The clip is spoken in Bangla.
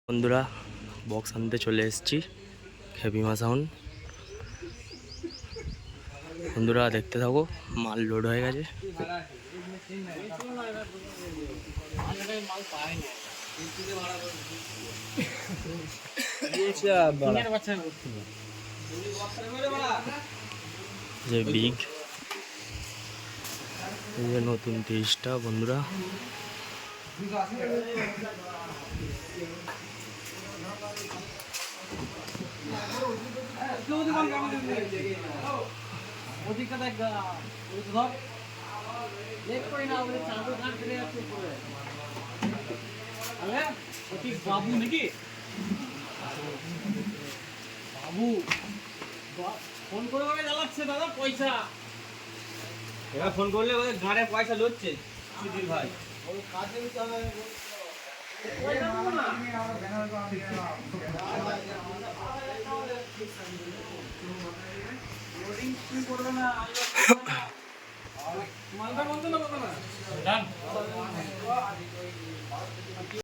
বন্ধুরা বক্স আনতে চলে এসেছি হেভিমা সাউন্ড। বন্ধুরা দেখতে থাকো, মাল লোড হয়ে গেছে। যে বিগ এই যে নতুন 30টা বন্ধুরা। বাবু নাকি বাবু ফোন করে জ্বালাচ্ছে দাদা পয়সা। এবার ফোন করলে ওদের গাড়ে পয়সা লুটছে সুধীর ভাই। মালটা বন্ধ না